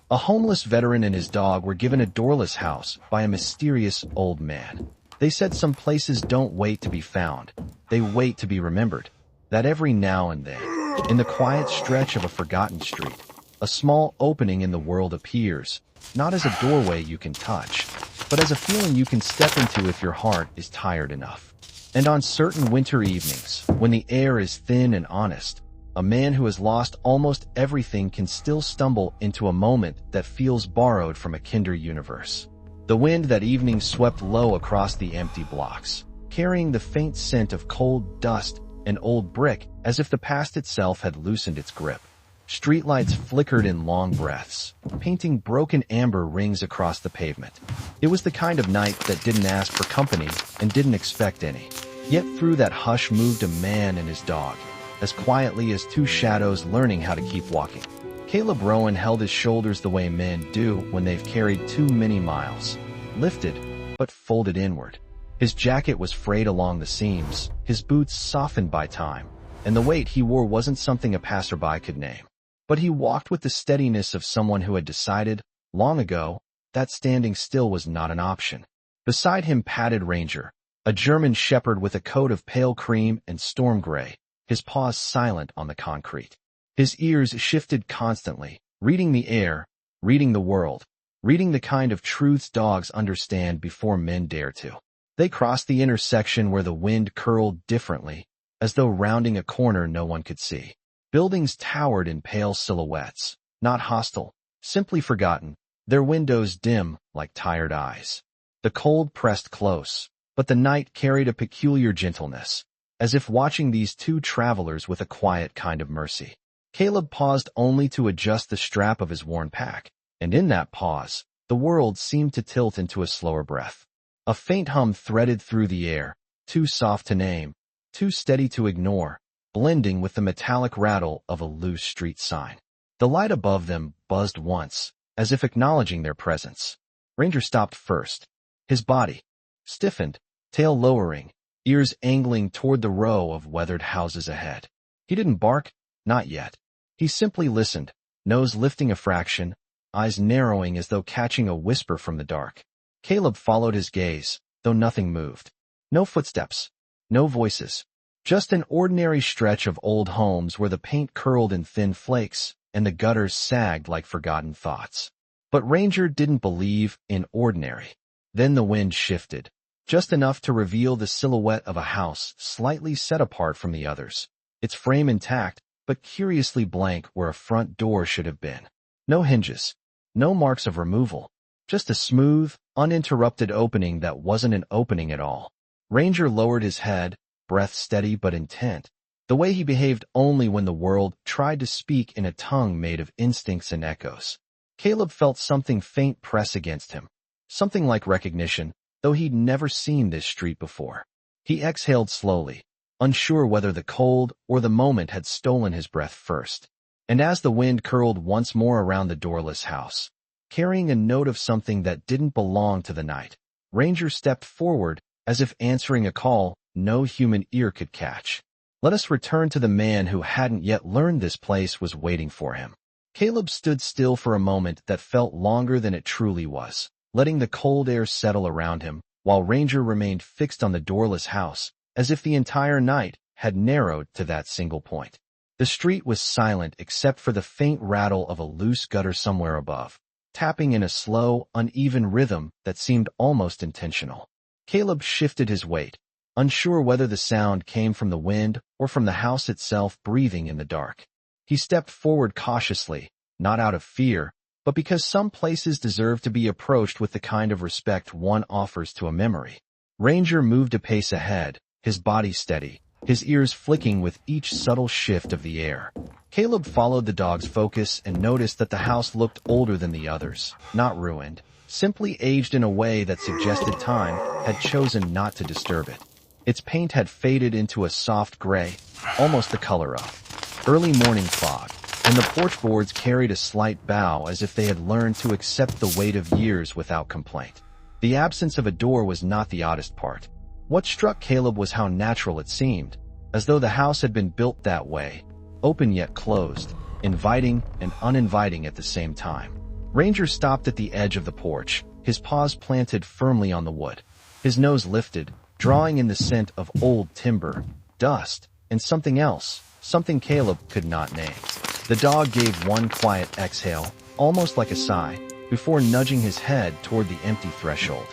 A homeless veteran and his dog were given a doorless house by a mysterious old man. They said some places don't wait to be found, they wait to be remembered. That every now and then, in the quiet stretch of a forgotten street, a small opening in the world appears, not as a doorway you can touch, but as a feeling you can step into if your heart is tired enough. And on certain winter evenings, when the air is thin and honest, a man who has lost almost everything can still stumble into a moment that feels borrowed from a kinder universe. The wind that evening swept low across the empty blocks, carrying the faint scent of cold dust and old brick as if the past itself had loosened its grip. Streetlights flickered in long breaths, painting broken amber rings across the pavement. It was the kind of night that didn't ask for company and didn't expect any. Yet through that hush moved a man and his dog, as quietly as two shadows learning how to keep walking. Caleb Rowan held his shoulders the way men do when they've carried too many miles, lifted, but folded inward. His jacket was frayed along the seams, his boots softened by time, and the weight he wore wasn't something a passerby could name. But he walked with the steadiness of someone who had decided, long ago, that standing still was not an option. Beside him padded Ranger, a German shepherd with a coat of pale cream and storm gray, his paws silent on the concrete. His ears shifted constantly, reading the air, reading the world, reading the kind of truths dogs understand before men dare to. They crossed the intersection where the wind curled differently, as though rounding a corner no one could see. Buildings towered in pale silhouettes, not hostile, simply forgotten, their windows dim like tired eyes. The cold pressed close, but the night carried a peculiar gentleness, as if watching these two travelers with a quiet kind of mercy. Caleb paused only to adjust the strap of his worn pack, and in that pause, the world seemed to tilt into a slower breath. A faint hum threaded through the air, too soft to name, too steady to ignore, blending with the metallic rattle of a loose street sign. The light above them buzzed once, as if acknowledging their presence. Ranger stopped first. His body stiffened, tail lowering, ears angling toward the row of weathered houses ahead. He didn't bark, not yet. He simply listened, nose lifting a fraction, eyes narrowing as though catching a whisper from the dark. Caleb followed his gaze, though nothing moved. No footsteps, no voices. Just an ordinary stretch of old homes where the paint curled in thin flakes and the gutters sagged like forgotten thoughts. But Ranger didn't believe in ordinary. Then the wind shifted, just enough to reveal the silhouette of a house slightly set apart from the others, its frame intact, but curiously blank where a front door should have been. No hinges, no marks of removal, just a smooth, uninterrupted opening that wasn't an opening at all. Ranger lowered his head, breath steady but intent, the way he behaved only when the world tried to speak in a tongue made of instincts and echoes. Caleb felt something faint press against him, something like recognition, though he'd never seen this street before. He exhaled slowly, unsure whether the cold or the moment had stolen his breath first. And as the wind curled once more around the doorless house, carrying a note of something that didn't belong to the night, Ranger stepped forward as if answering a call no human ear could catch. Let us return to the man who hadn't yet learned this place was waiting for him. Caleb stood still for a moment that felt longer than it truly was, letting the cold air settle around him, while Ranger remained fixed on the doorless house, as if the entire night had narrowed to that single point. The street was silent except for the faint rattle of a loose gutter somewhere above, tapping in a slow, uneven rhythm that seemed almost intentional. Caleb shifted his weight, unsure whether the sound came from the wind or from the house itself breathing in the dark. He stepped forward cautiously, not out of fear, but because some places deserve to be approached with the kind of respect one offers to a memory. Ranger moved a pace ahead, his body steady, his ears flicking with each subtle shift of the air. Caleb followed the dog's focus and noticed that the house looked older than the others, not ruined, simply aged in a way that suggested time had chosen not to disturb it. Its paint had faded into a soft gray, almost the color of early morning fog, and the porch boards carried a slight bow as if they had learned to accept the weight of years without complaint. The absence of a door was not the oddest part. What struck Caleb was how natural it seemed, as though the house had been built that way, open yet closed, inviting and uninviting at the same time. Ranger stopped at the edge of the porch, his paws planted firmly on the wood. His nose lifted, drawing in the scent of old timber, dust, and something else, something Caleb could not name. The dog gave one quiet exhale, almost like a sigh, before nudging his head toward the empty threshold.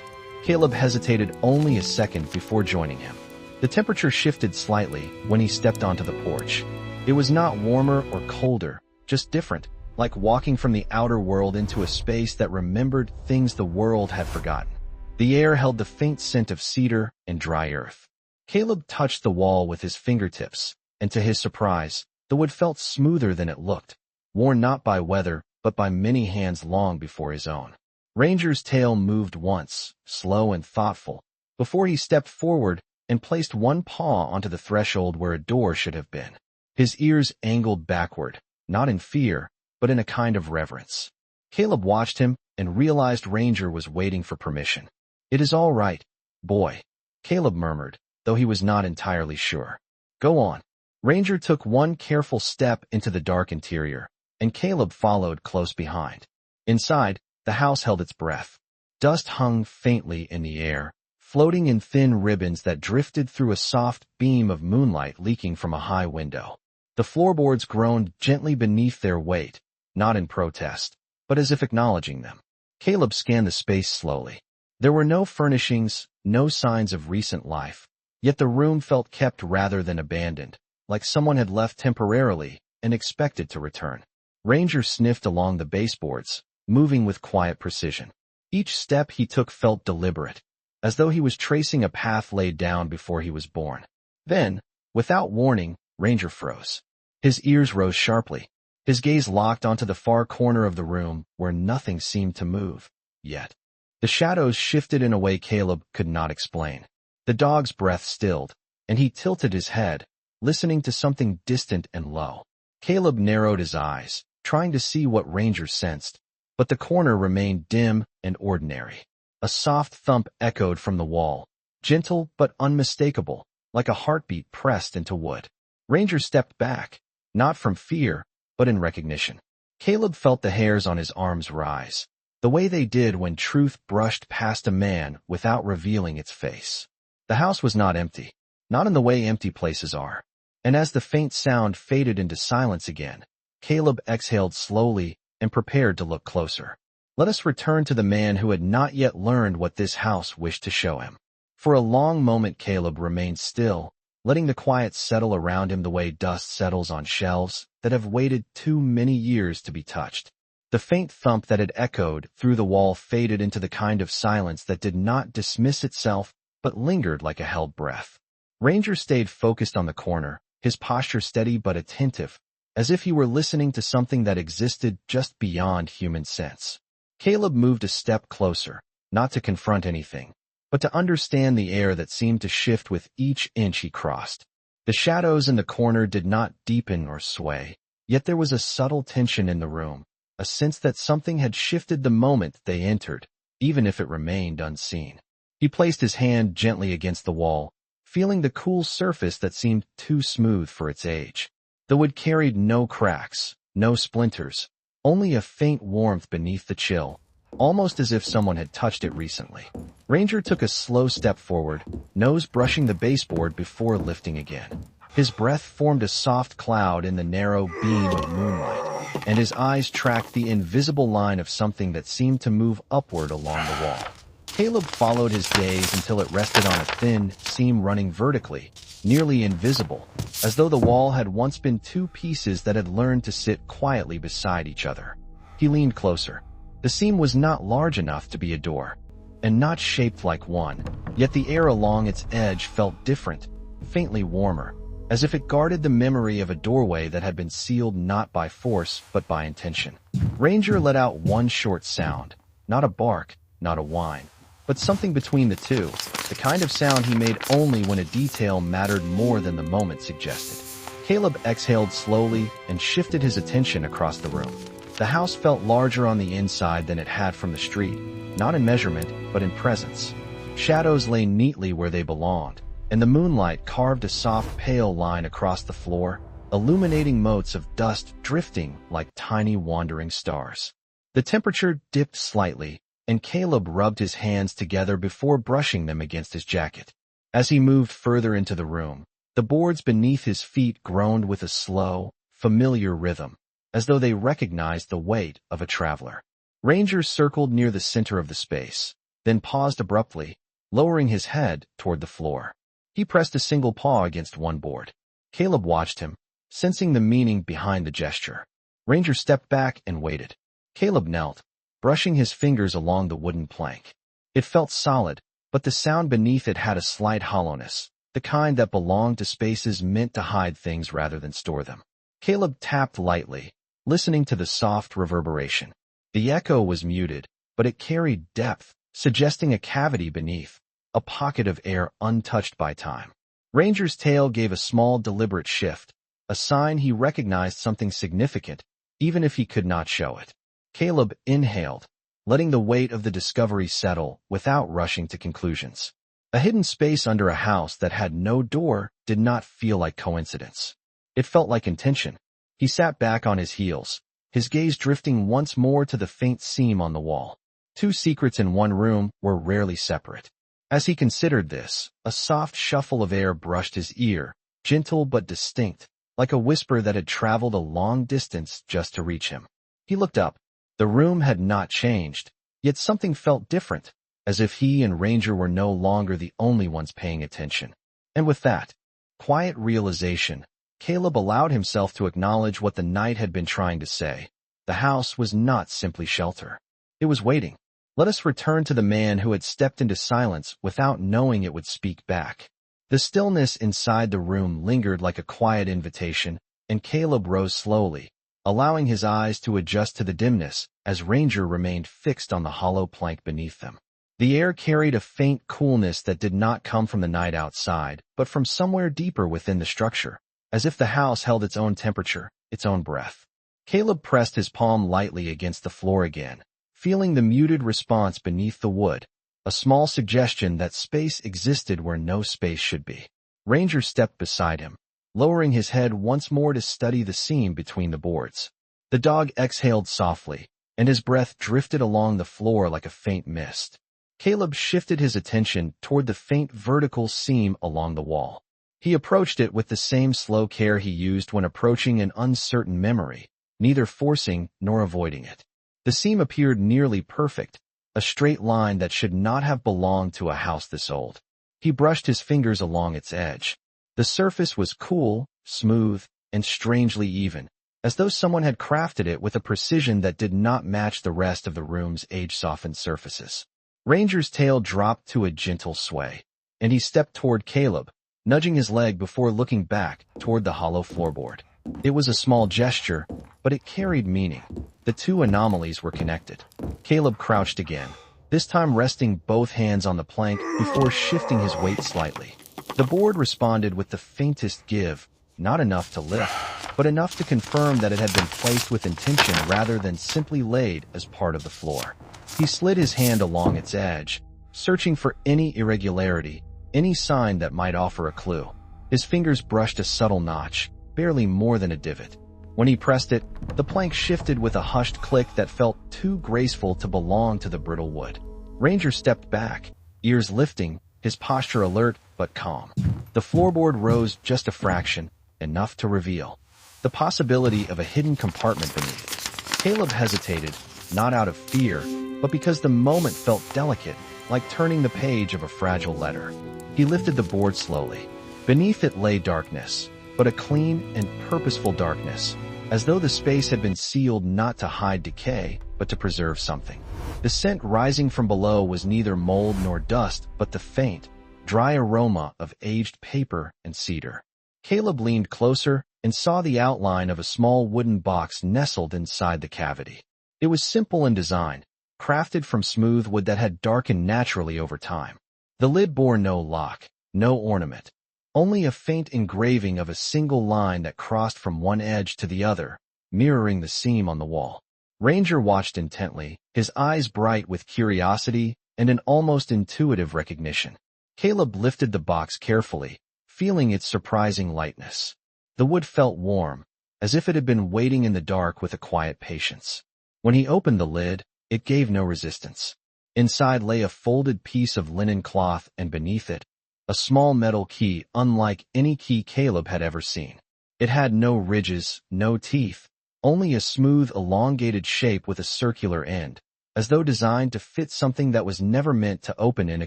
Caleb hesitated only a second before joining him. The temperature shifted slightly when he stepped onto the porch. It was not warmer or colder, just different, like walking from the outer world into a space that remembered things the world had forgotten. The air held the faint scent of cedar and dry earth. Caleb touched the wall with his fingertips, and to his surprise, the wood felt smoother than it looked, worn not by weather, but by many hands long before his own. Ranger's tail moved once, slow and thoughtful, before he stepped forward and placed one paw onto the threshold where a door should have been. His ears angled backward, not in fear, but in a kind of reverence. Caleb watched him and realized Ranger was waiting for permission. "It is all right, boy," Caleb murmured, though he was not entirely sure. "Go on." Ranger took one careful step into the dark interior, and Caleb followed close behind. Inside, the house held its breath. Dust hung faintly in the air, floating in thin ribbons that drifted through a soft beam of moonlight leaking from a high window. The floorboards groaned gently beneath their weight, not in protest, but as if acknowledging them. Caleb scanned the space slowly. There were no furnishings, no signs of recent life, yet the room felt kept rather than abandoned, like someone had left temporarily and expected to return. Ranger sniffed along the baseboards, moving with quiet precision. Each step he took felt deliberate, as though he was tracing a path laid down before he was born. Then, without warning, Ranger froze. His ears rose sharply. His gaze locked onto the far corner of the room where nothing seemed to move, yet. The shadows shifted in a way Caleb could not explain. The dog's breath stilled, and he tilted his head, listening to something distant and low. Caleb narrowed his eyes, trying to see what Ranger sensed, but the corner remained dim and ordinary. A soft thump echoed from the wall, gentle but unmistakable, like a heartbeat pressed into wood. Ranger stepped back, not from fear, but in recognition. Caleb felt the hairs on his arms rise, the way they did when truth brushed past a man without revealing its face. The house was not empty, not in the way empty places are. And as the faint sound faded into silence again, Caleb exhaled slowly and prepared to look closer. Let us return to the man who had not yet learned what this house wished to show him. For a long moment Caleb remained still, letting the quiet settle around him the way dust settles on shelves that have waited too many years to be touched. The faint thump that had echoed through the wall faded into the kind of silence that did not dismiss itself but lingered like a held breath. Ranger stayed focused on the corner, his posture steady but attentive, as if he were listening to something that existed just beyond human sense. Caleb moved a step closer, not to confront anything, but to understand the air that seemed to shift with each inch he crossed. The shadows in the corner did not deepen or sway, yet there was a subtle tension in the room, a sense that something had shifted the moment they entered, even if it remained unseen. He placed his hand gently against the wall, feeling the cool surface that seemed too smooth for its age. The wood carried no cracks, no splinters, only a faint warmth beneath the chill, almost as if someone had touched it recently. Ranger took a slow step forward, nose brushing the baseboard before lifting again. His breath formed a soft cloud in the narrow beam of moonlight, and his eyes tracked the invisible line of something that seemed to move upward along the wall. Caleb followed his gaze until it rested on a thin seam running vertically, nearly invisible, as though the wall had once been two pieces that had learned to sit quietly beside each other. He leaned closer. The seam was not large enough to be a door, and not shaped like one, yet the air along its edge felt different, faintly warmer, as if it guarded the memory of a doorway that had been sealed not by force but by intention. Ranger let out one short sound, not a bark, not a whine, but something between the two, the kind of sound he made only when a detail mattered more than the moment suggested. Caleb exhaled slowly and shifted his attention across the room. The house felt larger on the inside than it had from the street, not in measurement, but in presence. Shadows lay neatly where they belonged, and the moonlight carved a soft pale line across the floor, illuminating motes of dust drifting like tiny wandering stars. The temperature dipped slightly, and Caleb rubbed his hands together before brushing them against his jacket. As he moved further into the room, the boards beneath his feet groaned with a slow, familiar rhythm, as though they recognized the weight of a traveler. Ranger circled near the center of the space, then paused abruptly, lowering his head toward the floor. He pressed a single paw against one board. Caleb watched him, sensing the meaning behind the gesture. Ranger stepped back and waited. Caleb knelt, brushing his fingers along the wooden plank. It felt solid, but the sound beneath it had a slight hollowness, the kind that belonged to spaces meant to hide things rather than store them. Caleb tapped lightly, listening to the soft reverberation. The echo was muted, but it carried depth, suggesting a cavity beneath, a pocket of air untouched by time. Ranger's tail gave a small deliberate shift, a sign he recognized something significant, even if he could not show it. Caleb inhaled, letting the weight of the discovery settle without rushing to conclusions. A hidden space under a house that had no door did not feel like coincidence. It felt like intention. He sat back on his heels, his gaze drifting once more to the faint seam on the wall. Two secrets in one room were rarely separate. As he considered this, a soft shuffle of air brushed his ear, gentle but distinct, like a whisper that had traveled a long distance just to reach him. He looked up. The room had not changed, yet something felt different, as if he and Ranger were no longer the only ones paying attention. And with that quiet realization, Caleb allowed himself to acknowledge what the night had been trying to say. The house was not simply shelter. It was waiting. Let us return to the man who had stepped into silence without knowing it would speak back. The stillness inside the room lingered like a quiet invitation, and Caleb rose slowly, allowing his eyes to adjust to the dimness as Ranger remained fixed on the hollow plank beneath them. The air carried a faint coolness that did not come from the night outside, but from somewhere deeper within the structure, as if the house held its own temperature, its own breath. Caleb pressed his palm lightly against the floor again, feeling the muted response beneath the wood, a small suggestion that space existed where no space should be. Ranger stepped beside him, lowering his head once more to study the seam between the boards. The dog exhaled softly, and his breath drifted along the floor like a faint mist. Caleb shifted his attention toward the faint vertical seam along the wall. He approached it with the same slow care he used when approaching an uncertain memory, neither forcing nor avoiding it. The seam appeared nearly perfect, a straight line that should not have belonged to a house this old. He brushed his fingers along its edge. The surface was cool, smooth, and strangely even, as though someone had crafted it with a precision that did not match the rest of the room's age-softened surfaces. Ranger's tail dropped to a gentle sway, and he stepped toward Caleb, nudging his leg before looking back toward the hollow floorboard. It was a small gesture, but it carried meaning. The two anomalies were connected. Caleb crouched again, this time resting both hands on the plank before shifting his weight slightly. The board responded with the faintest give, not enough to lift, but enough to confirm that it had been placed with intention rather than simply laid as part of the floor. He slid his hand along its edge, searching for any irregularity, any sign that might offer a clue. His fingers brushed a subtle notch, barely more than a divot. When he pressed it, the plank shifted with a hushed click that felt too graceful to belong to the brittle wood. Ranger stepped back, ears lifting, his posture alert but calm. The floorboard rose just a fraction, enough to reveal the possibility of a hidden compartment beneath. Caleb hesitated, not out of fear, but because the moment felt delicate, like turning the page of a fragile letter. He lifted the board slowly. Beneath it lay darkness, but a clean and purposeful darkness, as though the space had been sealed not to hide decay, but to preserve something. The scent rising from below was neither mold nor dust, but the faint, dry aroma of aged paper and cedar. Caleb leaned closer and saw the outline of a small wooden box nestled inside the cavity. It was simple in design, crafted from smooth wood that had darkened naturally over time. The lid bore no lock, no ornament, only a faint engraving of a single line that crossed from one edge to the other, mirroring the seam on the wall. Ranger watched intently, his eyes bright with curiosity and an almost intuitive recognition. Caleb lifted the box carefully, feeling its surprising lightness. The wood felt warm, as if it had been waiting in the dark with a quiet patience. When he opened the lid, it gave no resistance. Inside lay a folded piece of linen cloth, and beneath it, a small metal key unlike any key Caleb had ever seen. It had no ridges, no teeth, only a smooth, elongated shape with a circular end, as though designed to fit something that was never meant to open in a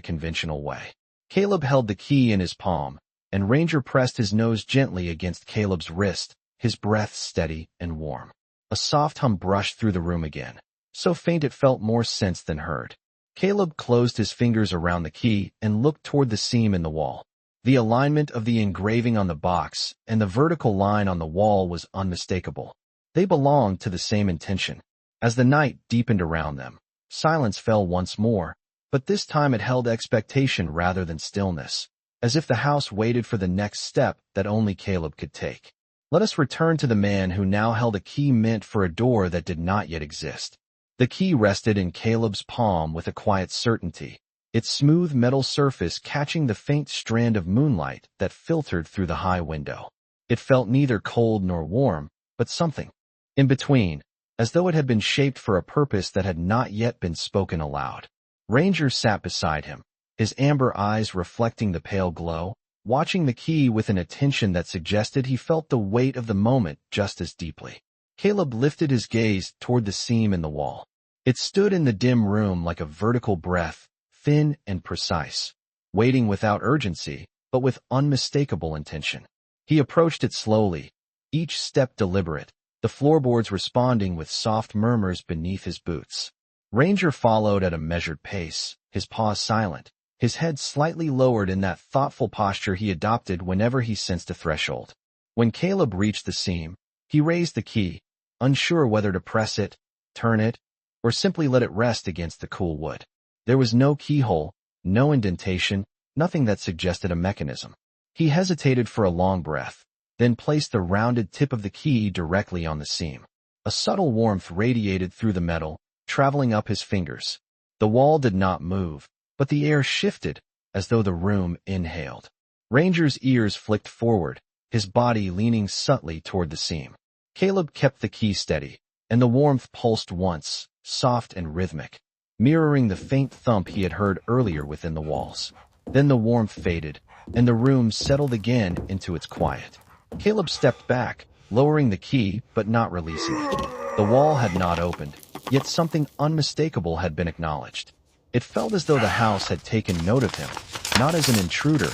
conventional way. Caleb held the key in his palm, and Ranger pressed his nose gently against Caleb's wrist, his breath steady and warm. A soft hum brushed through the room again, so faint it felt more sensed than heard. Caleb closed his fingers around the key and looked toward the seam in the wall. The alignment of the engraving on the box and the vertical line on the wall was unmistakable. They belonged to the same intention. As the night deepened around them, silence fell once more, but this time it held expectation rather than stillness, as if the house waited for the next step that only Caleb could take. Let us return to the man who now held a key meant for a door that did not yet exist. The key rested in Caleb's palm with a quiet certainty, its smooth metal surface catching the faint strand of moonlight that filtered through the high window. It felt neither cold nor warm, but something in between, as though it had been shaped for a purpose that had not yet been spoken aloud. Ranger sat beside him, his amber eyes reflecting the pale glow, watching the key with an attention that suggested he felt the weight of the moment just as deeply. Caleb lifted his gaze toward the seam in the wall. It stood in the dim room like a vertical breath, thin and precise, waiting without urgency, but with unmistakable intention. He approached it slowly, each step deliberate, the floorboards responding with soft murmurs beneath his boots. Ranger followed at a measured pace, his paws silent, his head slightly lowered in that thoughtful posture he adopted whenever he sensed a threshold. When Caleb reached the seam, he raised the key, unsure whether to press it, turn it, or simply let it rest against the cool wood. There was no keyhole, no indentation, nothing that suggested a mechanism. He hesitated for a long breath, then placed the rounded tip of the key directly on the seam. A subtle warmth radiated through the metal, traveling up his fingers. The wall did not move, but the air shifted, as though the room inhaled. Ranger's ears flicked forward, his body leaning subtly toward the seam. Caleb kept the key steady, and the warmth pulsed once, soft and rhythmic, mirroring the faint thump he had heard earlier within the walls. Then the warmth faded, and the room settled again into its quiet. Caleb stepped back, lowering the key but not releasing it. The wall had not opened, yet something unmistakable had been acknowledged. It felt as though the house had taken note of him, not as an intruder,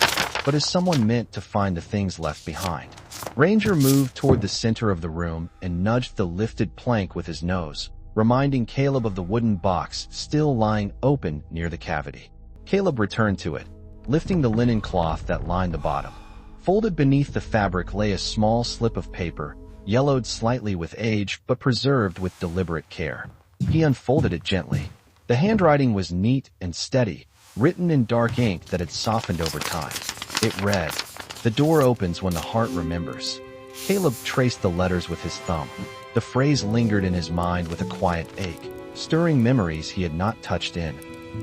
but as someone meant to find the things left behind. Ranger moved toward the center of the room and nudged the lifted plank with his nose, reminding Caleb of the wooden box still lying open near the cavity. Caleb returned to it, lifting the linen cloth that lined the bottom. Folded beneath the fabric lay a small slip of paper, yellowed slightly with age but preserved with deliberate care. He unfolded it gently. The handwriting was neat and steady, written in dark ink that had softened over time. It read, "The door opens when the heart remembers." Caleb traced the letters with his thumb. The phrase lingered in his mind with a quiet ache, stirring memories he had not touched in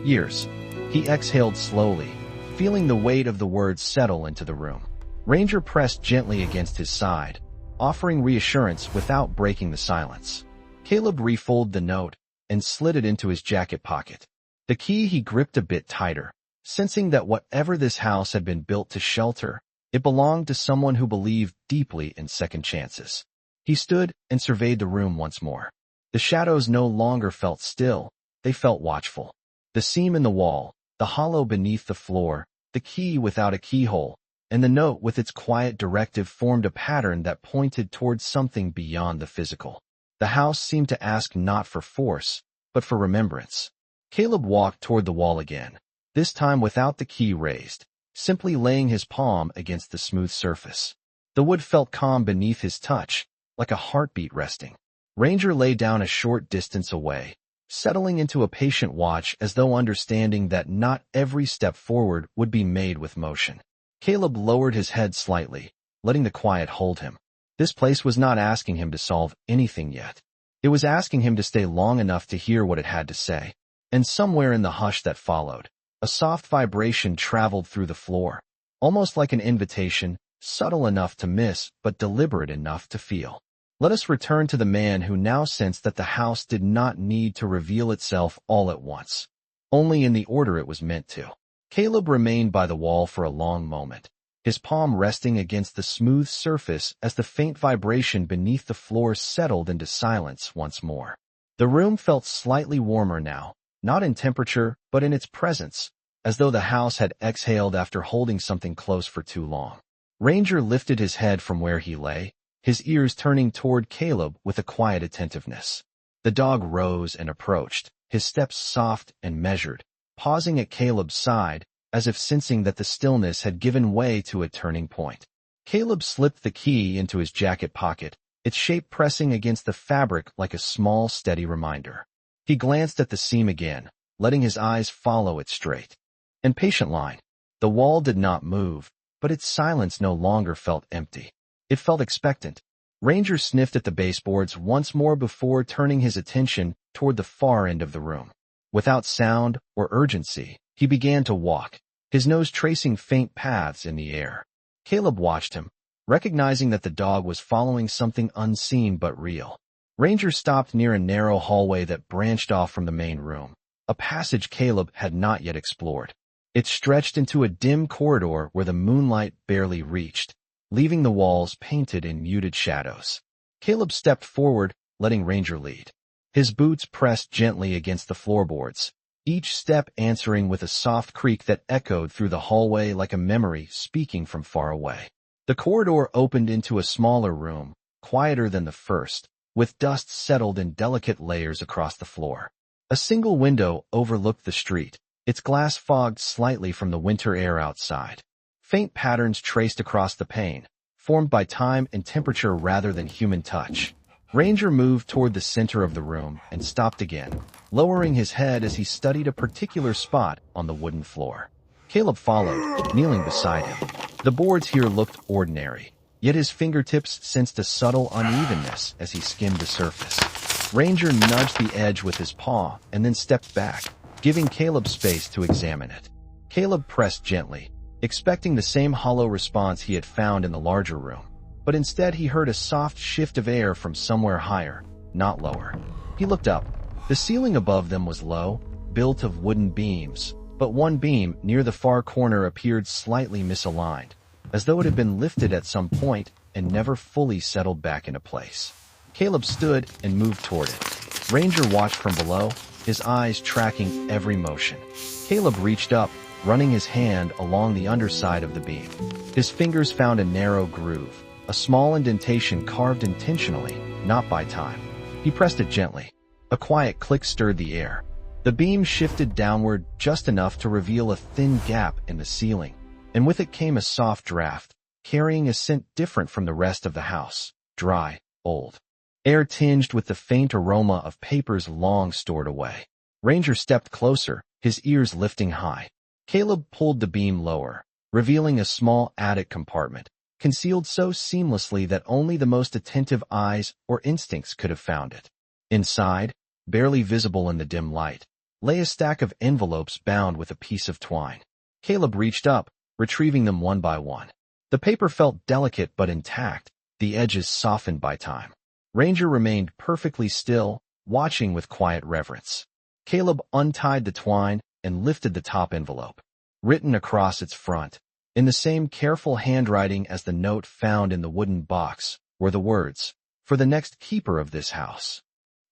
years. He exhaled slowly, feeling the weight of the words settle into the room. Ranger pressed gently against his side, offering reassurance without breaking the silence. Caleb refolded the note and slid it into his jacket pocket. The key he gripped a bit tighter, sensing that whatever this house had been built to shelter, it belonged to someone who believed deeply in second chances. He stood and surveyed the room once more. The shadows no longer felt still, they felt watchful. The seam in the wall, the hollow beneath the floor, the key without a keyhole, and the note with its quiet directive formed a pattern that pointed towards something beyond the physical. The house seemed to ask not for force, but for remembrance. Caleb walked toward the wall again, this time without the key raised, simply laying his palm against the smooth surface. The wood felt calm beneath his touch, like a heartbeat resting. Ranger lay down a short distance away, settling into a patient watch as though understanding that not every step forward would be made with motion. Caleb lowered his head slightly, letting the quiet hold him. This place was not asking him to solve anything yet. It was asking him to stay long enough to hear what it had to say. And somewhere in the hush that followed, a soft vibration traveled through the floor, almost like an invitation, subtle enough to miss but deliberate enough to feel. Let us return to the man who now sensed that the house did not need to reveal itself all at once, only in the order it was meant to. Caleb remained by the wall for a long moment, his palm resting against the smooth surface as the faint vibration beneath the floor settled into silence once more. The room felt slightly warmer now, not in temperature, but in its presence, as though the house had exhaled after holding something close for too long. Ranger lifted his head from where he lay, his ears turning toward Caleb with a quiet attentiveness. The dog rose and approached, his steps soft and measured, pausing at Caleb's side, as if sensing that the stillness had given way to a turning point. Caleb slipped the key into his jacket pocket, its shape pressing against the fabric like a small, steady reminder. He glanced at the seam again, letting his eyes follow its straight and patient line. The wall did not move, but its silence no longer felt empty. It felt expectant. Ranger sniffed at the baseboards once more before turning his attention toward the far end of the room. Without sound or urgency, he began to walk, his nose tracing faint paths in the air. Caleb watched him, recognizing that the dog was following something unseen but real. Ranger stopped near a narrow hallway that branched off from the main room, a passage Caleb had not yet explored. It stretched into a dim corridor where the moonlight barely reached, leaving the walls painted in muted shadows. Caleb stepped forward, letting Ranger lead. His boots pressed gently against the floorboards, each step answering with a soft creak that echoed through the hallway like a memory speaking from far away. The corridor opened into a smaller room, quieter than the first, with dust settled in delicate layers across the floor. A single window overlooked the street, its glass fogged slightly from the winter air outside. Faint patterns traced across the pane, formed by time and temperature rather than human touch. Ranger moved toward the center of the room and stopped again, lowering his head as he studied a particular spot on the wooden floor. Caleb followed, kneeling beside him. The boards here looked ordinary, yet his fingertips sensed a subtle unevenness as he skimmed the surface. Ranger nudged the edge with his paw and then stepped back, giving Caleb space to examine it. Caleb pressed gently, expecting the same hollow response he had found in the larger room. But instead he heard a soft shift of air from somewhere higher, not lower. He looked up. The ceiling above them was low, built of wooden beams, but one beam near the far corner appeared slightly misaligned, as though it had been lifted at some point and never fully settled back into place. Caleb stood and moved toward it. Ranger watched from below, his eyes tracking every motion. Caleb reached up, running his hand along the underside of the beam. His fingers found a narrow groove, a small indentation carved intentionally, not by time. He pressed it gently. A quiet click stirred the air. The beam shifted downward just enough to reveal a thin gap in the ceiling, and with it came a soft draft, carrying a scent different from the rest of the house, dry, old. Air tinged with the faint aroma of papers long stored away. Ranger stepped closer, his ears lifting high. Caleb pulled the beam lower, revealing a small attic compartment, concealed so seamlessly that only the most attentive eyes or instincts could have found it. Inside, barely visible in the dim light, lay a stack of envelopes bound with a piece of twine. Caleb reached up, retrieving them one by one. The paper felt delicate but intact, the edges softened by time. Ranger remained perfectly still, watching with quiet reverence. Caleb untied the twine and lifted the top envelope. Written across its front, in the same careful handwriting as the note found in the wooden box, were the words, "For the next keeper of this house."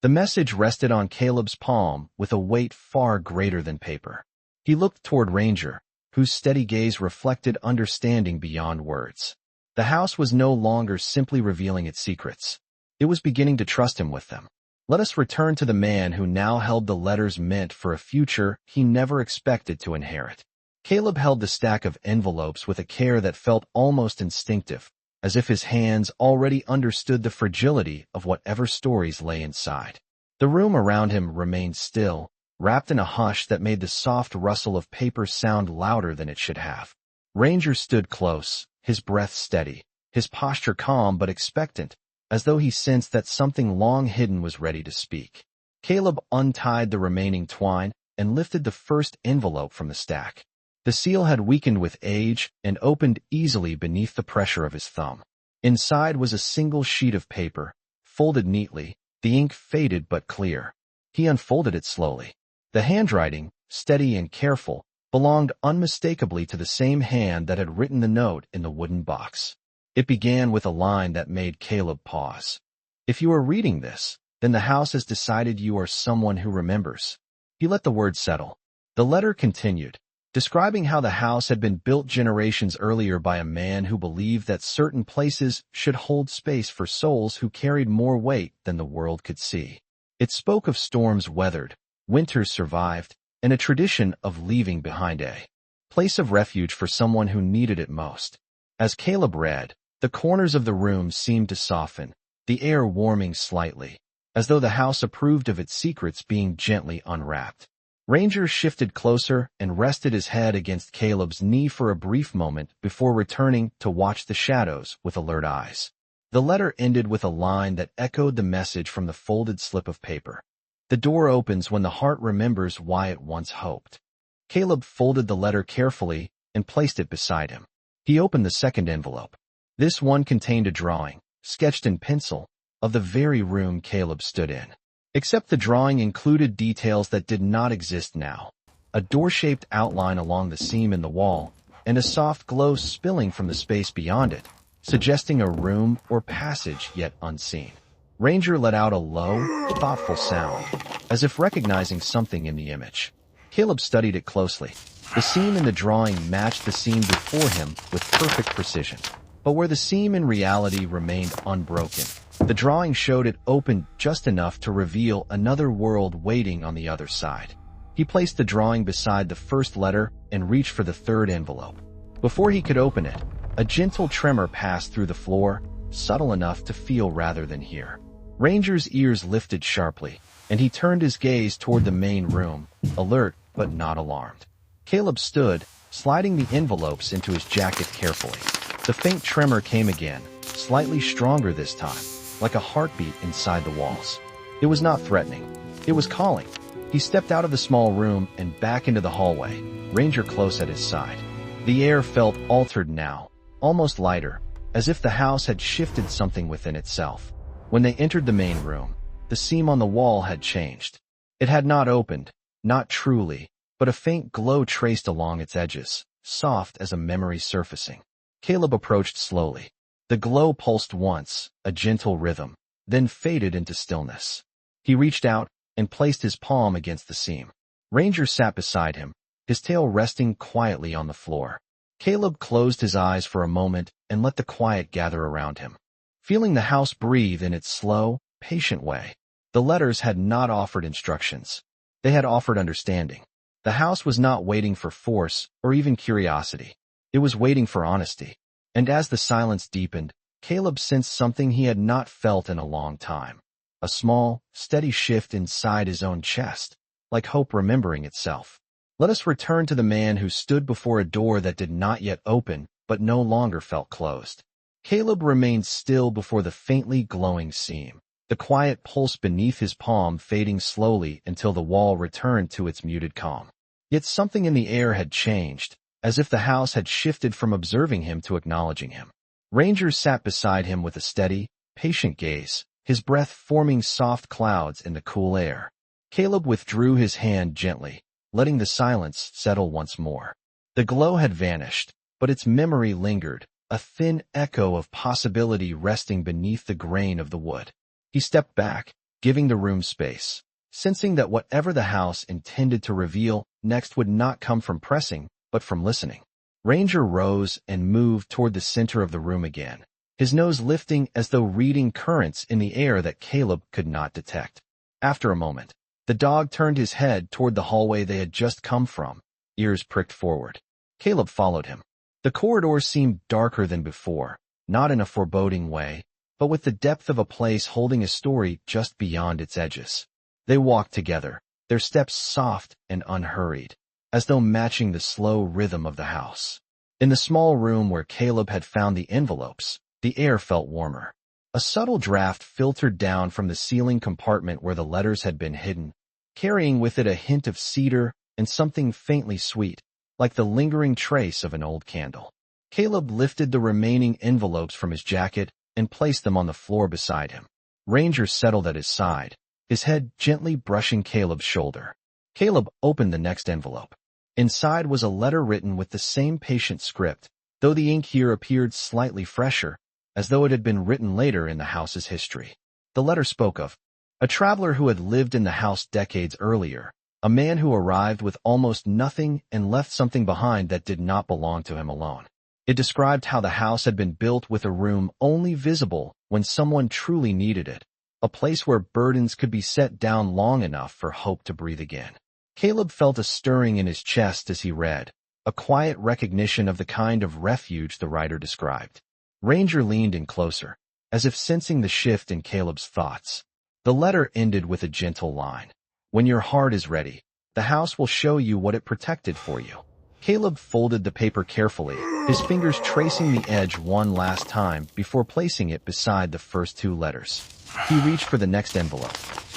The message rested on Caleb's palm with a weight far greater than paper. He looked toward Ranger, whose steady gaze reflected understanding beyond words. The house was no longer simply revealing its secrets. It was beginning to trust him with them. Let us return to the man who now held the letters meant for a future he never expected to inherit. Caleb held the stack of envelopes with a care that felt almost instinctive, as if his hands already understood the fragility of whatever stories lay inside. The room around him remained still, wrapped in a hush that made the soft rustle of paper sound louder than it should have. Ranger stood close, his breath steady, his posture calm but expectant, as though he sensed that something long hidden was ready to speak. Caleb untied the remaining twine and lifted the first envelope from the stack. The seal had weakened with age and opened easily beneath the pressure of his thumb. Inside was a single sheet of paper, folded neatly, the ink faded but clear. He unfolded it slowly. The handwriting, steady and careful, belonged unmistakably to the same hand that had written the note in the wooden box. It began with a line that made Caleb pause. "If you are reading this, then the house has decided you are someone who remembers." He let the word settle. The letter continued, describing how the house had been built generations earlier by a man who believed that certain places should hold space for souls who carried more weight than the world could see. It spoke of storms weathered, winters survived, and a tradition of leaving behind a place of refuge for someone who needed it most. As Caleb read, the corners of the room seemed to soften, the air warming slightly, as though the house approved of its secrets being gently unwrapped. Ranger shifted closer and rested his head against Caleb's knee for a brief moment before returning to watch the shadows with alert eyes. The letter ended with a line that echoed the message from the folded slip of paper. "The door opens when the heart remembers why it once hoped." Caleb folded the letter carefully and placed it beside him. He opened the second envelope. This one contained a drawing, sketched in pencil, of the very room Caleb stood in. Except the drawing included details that did not exist now. A door-shaped outline along the seam in the wall, and a soft glow spilling from the space beyond it, suggesting a room or passage yet unseen. Ranger let out a low, thoughtful sound, as if recognizing something in the image. Caleb studied it closely. The seam in the drawing matched the seam before him with perfect precision. But where the seam in reality remained unbroken, the drawing showed it open just enough to reveal another world waiting on the other side. He placed the drawing beside the first letter and reached for the third envelope. Before he could open it, a gentle tremor passed through the floor, subtle enough to feel rather than hear. Ranger's ears lifted sharply, and he turned his gaze toward the main room, alert but not alarmed. Caleb stood, sliding the envelopes into his jacket carefully. The faint tremor came again, slightly stronger this time, like a heartbeat inside the walls. It was not threatening. It was calling. He stepped out of the small room and back into the hallway, Ranger close at his side. The air felt altered now, almost lighter, as if the house had shifted something within itself. When they entered the main room, the seam on the wall had changed. It had not opened, not truly, but a faint glow traced along its edges, soft as a memory surfacing. Caleb approached slowly. The glow pulsed once, a gentle rhythm, then faded into stillness. He reached out and placed his palm against the seam. Ranger sat beside him, his tail resting quietly on the floor. Caleb closed his eyes for a moment and let the quiet gather around him, feeling the house breathe in its slow, patient way. The letters had not offered instructions. They had offered understanding. The house was not waiting for force or even curiosity. It was waiting for honesty. And as the silence deepened, Caleb sensed something he had not felt in a long time. A small, steady shift inside his own chest, like hope remembering itself. Let us return to the man who stood before a door that did not yet open, but no longer felt closed. Caleb remained still before the faintly glowing seam, the quiet pulse beneath his palm fading slowly until the wall returned to its muted calm. Yet something in the air had changed, as if the house had shifted from observing him to acknowledging him. Ranger sat beside him with a steady, patient gaze, his breath forming soft clouds in the cool air. Caleb withdrew his hand gently, letting the silence settle once more. The glow had vanished, but its memory lingered, a thin echo of possibility resting beneath the grain of the wood. He stepped back, giving the room space, sensing that whatever the house intended to reveal next would not come from pressing, but from listening. Ranger rose and moved toward the center of the room again, his nose lifting as though reading currents in the air that Caleb could not detect. After a moment, the dog turned his head toward the hallway they had just come from, ears pricked forward. Caleb followed him. The corridor seemed darker than before, not in a foreboding way, but with the depth of a place holding a story just beyond its edges. They walked together, their steps soft and unhurried, as though matching the slow rhythm of the house. In the small room where Caleb had found the envelopes, the air felt warmer. A subtle draft filtered down from the ceiling compartment where the letters had been hidden, carrying with it a hint of cedar and something faintly sweet, like the lingering trace of an old candle. Caleb lifted the remaining envelopes from his jacket and placed them on the floor beside him. Ranger settled at his side, his head gently brushing Caleb's shoulder. Caleb opened the next envelope. Inside was a letter written with the same patient script, though the ink here appeared slightly fresher, as though it had been written later in the house's history. The letter spoke of a traveler who had lived in the house decades earlier, a man who arrived with almost nothing and left something behind that did not belong to him alone. It described how the house had been built with a room only visible when someone truly needed it, a place where burdens could be set down long enough for hope to breathe again. Caleb felt a stirring in his chest as he read, a quiet recognition of the kind of refuge the writer described. Ranger leaned in closer, as if sensing the shift in Caleb's thoughts. The letter ended with a gentle line. When your heart is ready, the house will show you what it protected for you. Caleb folded the paper carefully, his fingers tracing the edge one last time before placing it beside the first two letters. He reached for the next envelope.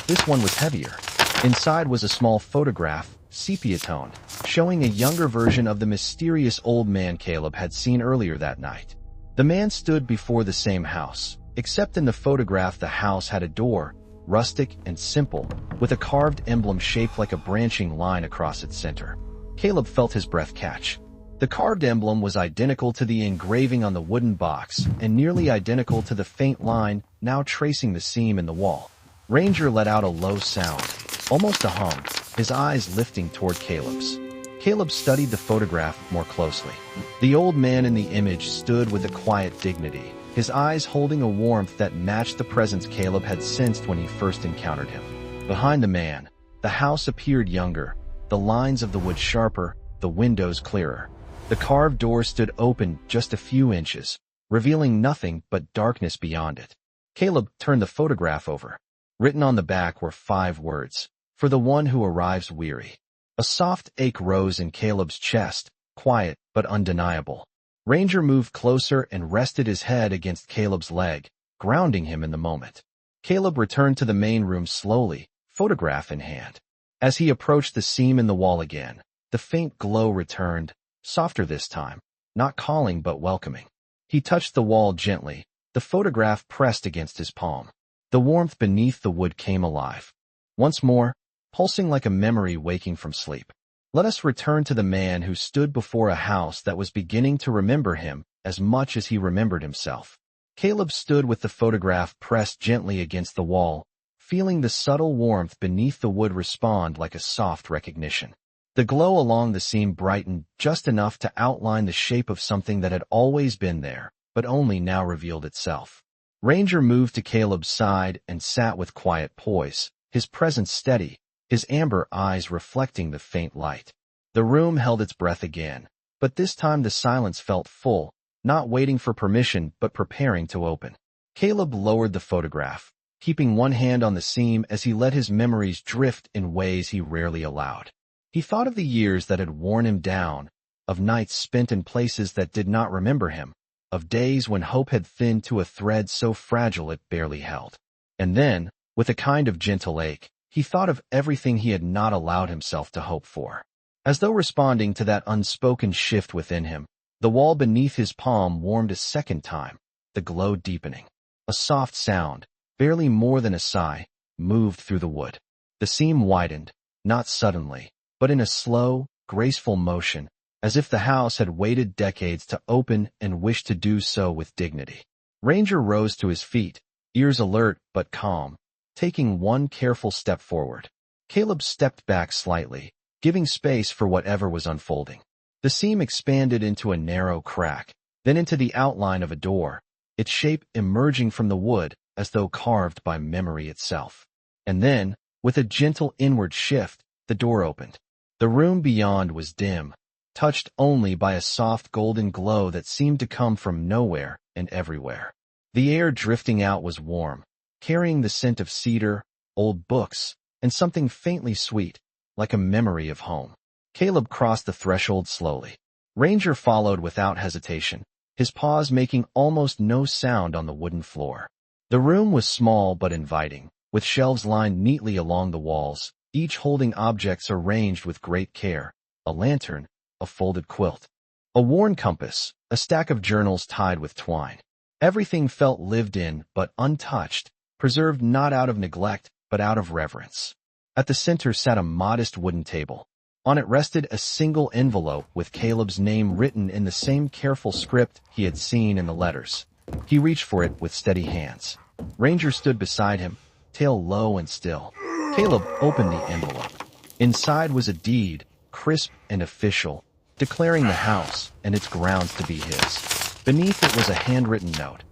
This one was heavier. Inside was a small photograph, sepia-toned, showing a younger version of the mysterious old man Caleb had seen earlier that night. The man stood before the same house, except in the photograph the house had a door, rustic and simple, with a carved emblem shaped like a branching line across its center. Caleb felt his breath catch. The carved emblem was identical to the engraving on the wooden box and nearly identical to the faint line now tracing the seam in the wall. Ranger let out a low sound, almost a hum, his eyes lifting toward Caleb's. Caleb studied the photograph more closely. The old man in the image stood with a quiet dignity, his eyes holding a warmth that matched the presence Caleb had sensed when he first encountered him. Behind the man, the house appeared younger, the lines of the wood sharper, the windows clearer. The carved door stood open just a few inches, revealing nothing but darkness beyond it. Caleb turned the photograph over. Written on the back were 5 words, "For the one who arrives weary." A soft ache rose in Caleb's chest, quiet but undeniable. Ranger moved closer and rested his head against Caleb's leg, grounding him in the moment. Caleb returned to the main room slowly, photograph in hand. As he approached the seam in the wall again, the faint glow returned, softer this time, not calling but welcoming. He touched the wall gently, the photograph pressed against his palm. The warmth beneath the wood came alive. Once more, pulsing like a memory waking from sleep. Let us return to the man who stood before a house that was beginning to remember him as much as he remembered himself. Caleb stood with the photograph pressed gently against the wall, feeling the subtle warmth beneath the wood respond like a soft recognition. The glow along the seam brightened just enough to outline the shape of something that had always been there, but only now revealed itself. Ranger moved to Caleb's side and sat with quiet poise, his presence steady, his amber eyes reflecting the faint light. The room held its breath again, but this time the silence felt full, not waiting for permission but preparing to open. Caleb lowered the photograph, keeping one hand on the seam as he let his memories drift in ways he rarely allowed. He thought of the years that had worn him down, of nights spent in places that did not remember him, of days when hope had thinned to a thread so fragile it barely held. And then, with a kind of gentle ache, he thought of everything he had not allowed himself to hope for. As though responding to that unspoken shift within him, the wall beneath his palm warmed a second time, the glow deepening. A soft sound, barely more than a sigh, moved through the wood. The seam widened, not suddenly, but in a slow, graceful motion, as if the house had waited decades to open and wished to do so with dignity. Ranger rose to his feet, ears alert but calm, taking one careful step forward. Caleb stepped back slightly, giving space for whatever was unfolding. The seam expanded into a narrow crack, then into the outline of a door, its shape emerging from the wood as though carved by memory itself. And then, with a gentle inward shift, the door opened. The room beyond was dim, touched only by a soft golden glow that seemed to come from nowhere and everywhere. The air drifting out was warm, carrying the scent of cedar, old books, and something faintly sweet, like a memory of home. Caleb crossed the threshold slowly. Ranger followed without hesitation, his paws making almost no sound on the wooden floor. The room was small but inviting, with shelves lined neatly along the walls, each holding objects arranged with great care: a lantern, a folded quilt, a worn compass, a stack of journals tied with twine. Everything felt lived in but untouched, preserved not out of neglect, but out of reverence. At the center sat a modest wooden table. On it rested a single envelope with Caleb's name written in the same careful script he had seen in the letters. He reached for it with steady hands. Ranger stood beside him, tail low and still. Caleb opened the envelope. Inside was a deed, crisp and official, declaring the house and its grounds to be his. Beneath it was a handwritten note.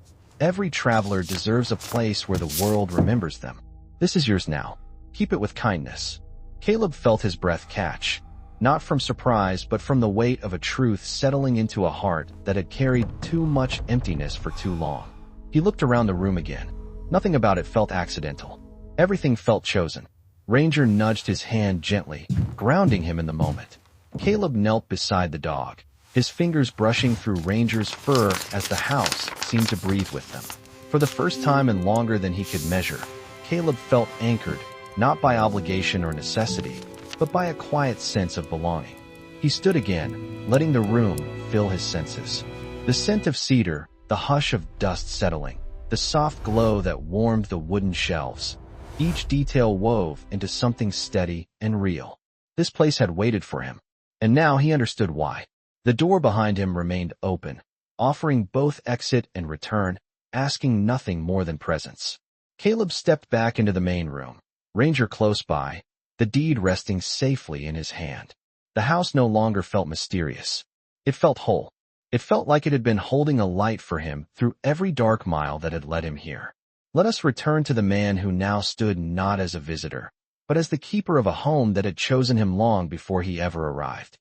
Every traveler deserves a place where the world remembers them. This is yours now. Keep it with kindness. Caleb felt his breath catch, not from surprise but from the weight of a truth settling into a heart that had carried too much emptiness for too long. He looked around the room again. Nothing about it felt accidental. Everything felt chosen. Ranger nudged his hand gently, grounding him in the moment. Caleb knelt beside the dog, his fingers brushing through Ranger's fur as the house seemed to breathe with them. For the first time and longer than he could measure, Caleb felt anchored, not by obligation or necessity, but by a quiet sense of belonging. He stood again, letting the room fill his senses. The scent of cedar, the hush of dust settling, the soft glow that warmed the wooden shelves. Each detail wove into something steady and real. This place had waited for him, and now he understood why. The door behind him remained open, offering both exit and return, asking nothing more than presence. Caleb stepped back into the main room, Ranger close by, the deed resting safely in his hand. The house no longer felt mysterious. It felt whole. It felt like it had been holding a light for him through every dark mile that had led him here. Let us return to the man who now stood not as a visitor, but as the keeper of a home that had chosen him long before he ever arrived.